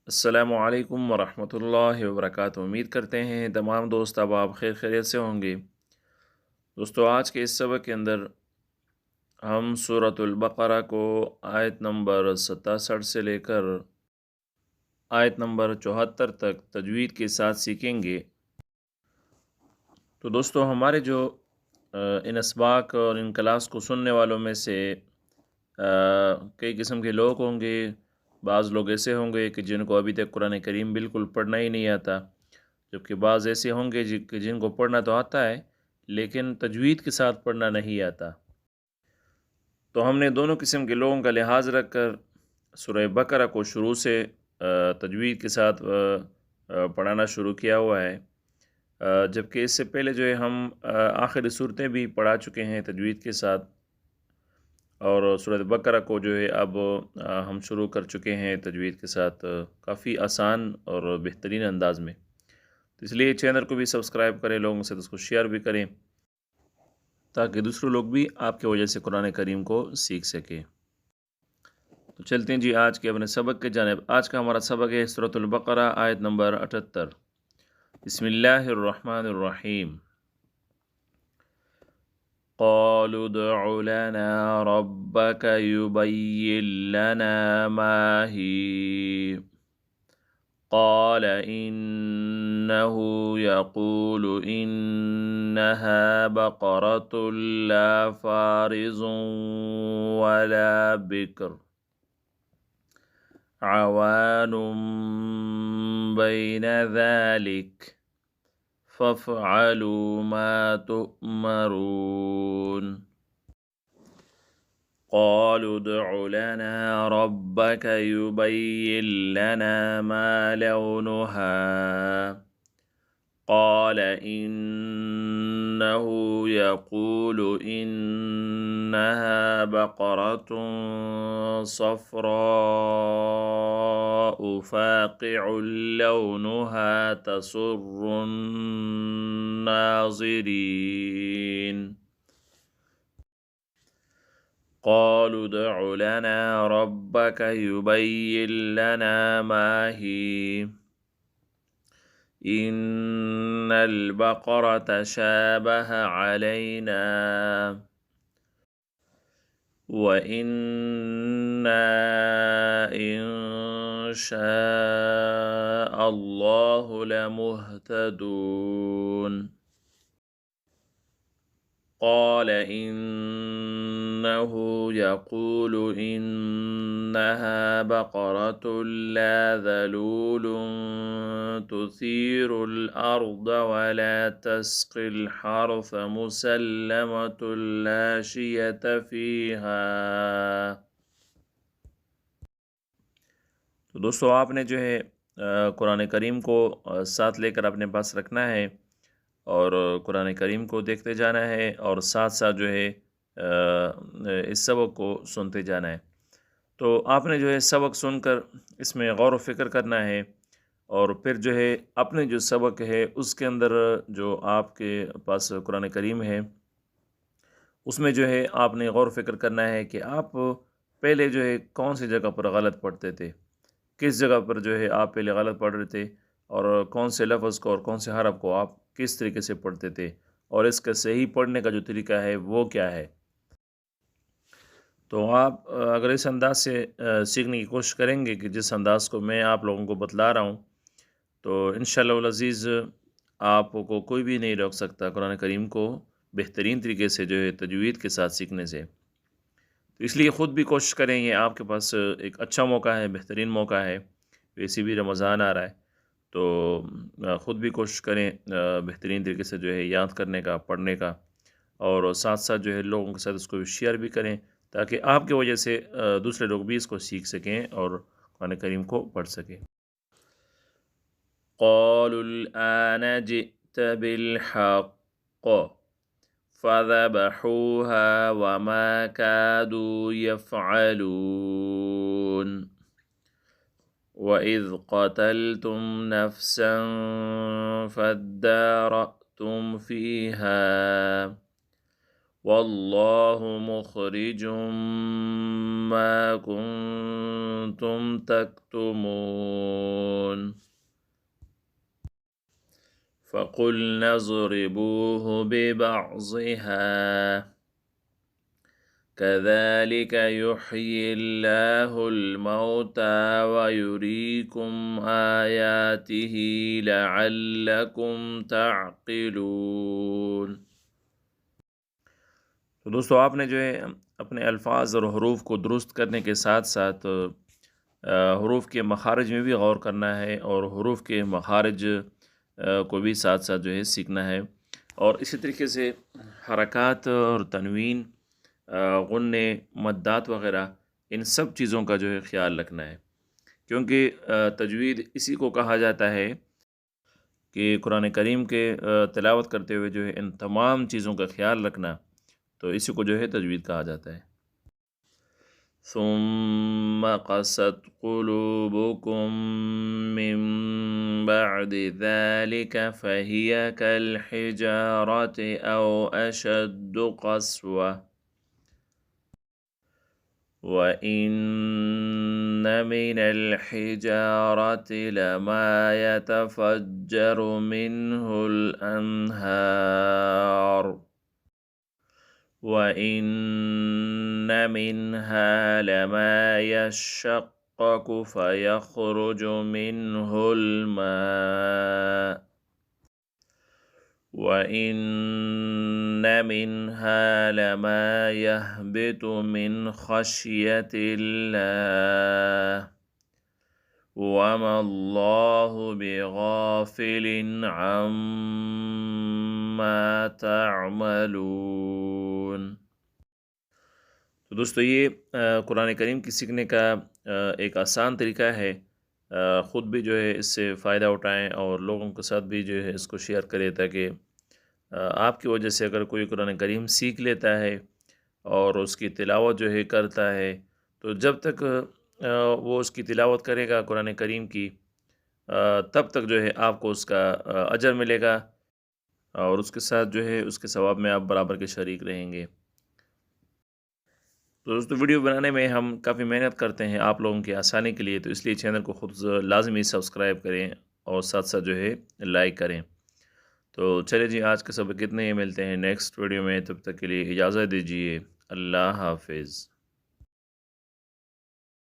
السلام علیکم ورحمۃ اللہ وبرکاتہ۔ امید کرتے ہیں تمام دوست اب آپ خیر خیریت سے ہوں گے۔ دوستو، آج کے اس سبق کے اندر ہم سورۃ البقرہ کو آیت نمبر 67 سے لے کر آیت نمبر 74 تک تجوید کے ساتھ سیکھیں گے۔ تو دوستو، ہمارے جو ان اسباق اور ان کلاس کو سننے والوں میں سے کئی قسم کے لوگ ہوں گے۔ بعض لوگ ایسے ہوں گے کہ جن کو ابھی تک قرآن کریم بالکل پڑھنا ہی نہیں آتا، جبکہ بعض ایسے ہوں گے کہ جن کو پڑھنا تو آتا ہے لیکن تجوید کے ساتھ پڑھنا نہیں آتا۔ تو ہم نے دونوں قسم کے لوگوں کا لحاظ رکھ کر سورہ بقرہ کو شروع سے تجوید کے ساتھ پڑھانا شروع کیا ہوا ہے، جبکہ اس سے پہلے جو ہے ہم آخری صورتیں بھی پڑھا چکے ہیں تجوید کے ساتھ، اور سورۃ بقرہ کو جو ہے اب ہم شروع کر چکے ہیں تجوید کے ساتھ کافی آسان اور بہترین انداز میں۔ تو اس لیے چینل کو بھی سبسکرائب کریں، لوگوں سے اس کو شیئر بھی کریں تاکہ دوسرے لوگ بھی آپ کی وجہ سے قرآن کریم کو سیکھ سکیں۔ تو چلتے ہیں جی آج کے اپنے سبق کے جانب۔ آج کا ہمارا سبق ہے سورۃ البقرہ آیت نمبر 78۔ بسم اللہ الرحمن الرحیم۔ قالوا ادع لنا ربك يبين لنا ما هي قال إنه يقول إنها بقرة لا فارض ولا بكر عوان بين ذلك فافعلوا ما تؤمرون قالوا ادع لنا ربك يبين لنا ما لونها قال إنه يقول إنها بقرة صفراء فاقع لونها تسر الناظرين قالوا ادع لنا ربك يبين لنا ما هي إن البقرة شابه علينا وإنا إن شاء الله لمهتدون قال إنه يقول إنها بقرة لا ذلول تثير الأرض ولا تسقي الحرث مسلمة لا شية فيها۔ تو دوستو، آپ نے جو ہے قرآن کریم کو ساتھ لے کر اپنے پاس رکھنا ہے اور قرآن کریم کو دیکھتے جانا ہے اور ساتھ ساتھ جو ہے اس سبق کو سنتے جانا ہے۔ تو آپ نے جو ہے سبق سن کر اس میں غور و فکر کرنا ہے، اور پھر جو ہے اپنے جو سبق ہے اس کے اندر جو آپ کے پاس قرآن کریم ہے اس میں جو ہے آپ نے غور و فکر کرنا ہے کہ آپ پہلے جو ہے کون سی جگہ پر غلط پڑھتے تھے، کس جگہ پر جو ہے آپ پہلے غلط پڑھ رہے تھے، اور کون سے لفظ کو اور کون سے حرف کو آپ کس طریقے سے پڑھتے تھے، اور اس کا صحیح پڑھنے کا جو طریقہ ہے وہ کیا ہے۔ تو آپ اگر اس انداز سے سیکھنے کی کوشش کریں گے کہ جس انداز کو میں آپ لوگوں کو بتلا رہا ہوں، تو انشاءاللہ العزیز آپ کو کوئی بھی نہیں روک سکتا قرآن کریم کو بہترین طریقے سے جو ہے تجوید کے ساتھ سیکھنے سے۔ تو اس لیے خود بھی کوشش کریں، یہ آپ کے پاس ایک اچھا موقع ہے، بہترین موقع ہے، ویسے بھی رمضان آ رہا ہے، تو خود بھی کوشش کریں بہترین طریقے سے جو ہے یاد کرنے کا، پڑھنے کا، اور ساتھ ساتھ جو ہے لوگوں کے ساتھ اس کو شیئر بھی کریں تاکہ آپ کی وجہ سے دوسرے لوگ بھی اس کو سیکھ سکیں اور قرآن کریم کو پڑھ سکیں۔ قالوا الآن جئت بالحق فذبحوها وما كادوا يفعلون وإذ قتلتم نفسا فادارأتم فيها واللہ مخرج ما کنتم تکتمون فقلنا اضربوه ببعضها كذلك يحيي الله الموتى ويريكم آياته لعلكم تعقلون۔ تو دوستو آپ نے جو ہے اپنے الفاظ اور حروف کو درست کرنے کے ساتھ ساتھ حروف کے مخارج میں بھی غور کرنا ہے، اور حروف کے مخارج کو بھی ساتھ ساتھ جو ہے سیکھنا ہے، اور اسی طریقے سے حرکات اور تنوین، غنّے، مدات وغیرہ، ان سب چیزوں کا جو ہے خیال رکھنا ہے، کیونکہ تجوید اسی کو کہا جاتا ہے کہ قرآن کریم کے تلاوت کرتے ہوئے جو ہے ان تمام چیزوں کا خیال رکھنا، تو اسی کو جو ہے تجوید کہا جاتا ہے۔ ثم قست قلوبكم من بعد ذلك فهي كالحجارة أو أشد قسوة وإن من الحجارة لما يتفجر منه الأنهار وَإِنَّ مِنْهَا لَمَا يَشَّقَّقُ فَيَخْرُجُ مِنْهُ الْمَاءُ وَإِنَّ مِنْهَا لَمَا يَهْبِطُ مِنْ خَشْيَةِ اللَّهِ وَمَا اللَّهُ بِغَافِلٍ عَمَّا تَعْمَلُونَ۔ تو دوستو یہ قرآن کریم کی سیکھنے کا ایک آسان طریقہ ہے، خود بھی جو ہے اس سے فائدہ اٹھائیں اور لوگوں کے ساتھ بھی جو ہے اس کو شیئر کریں، تاکہ آپ کی وجہ سے اگر کوئی قرآن کریم سیکھ لیتا ہے اور اس کی تلاوت جو ہے کرتا ہے، تو جب تک وہ اس کی تلاوت کرے گا قرآن کریم کی، تب تک جو ہے آپ کو اس کا اجر ملے گا، اور اس کے ساتھ جو ہے اس کے ثواب میں آپ برابر کے شریک رہیں گے۔ تو دوستو ویڈیو بنانے میں ہم کافی محنت کرتے ہیں آپ لوگوں کی آسانی کے لیے، تو اس لیے چینل کو خود لازمی سبسکرائب کریں اور ساتھ ساتھ جو ہے لائک کریں۔ تو چلے جی، آج کا سبق اتنے ہی، ملتے ہیں نیکسٹ ویڈیو میں، تب تک کے لیے اجازت دیجیے، اللہ حافظ۔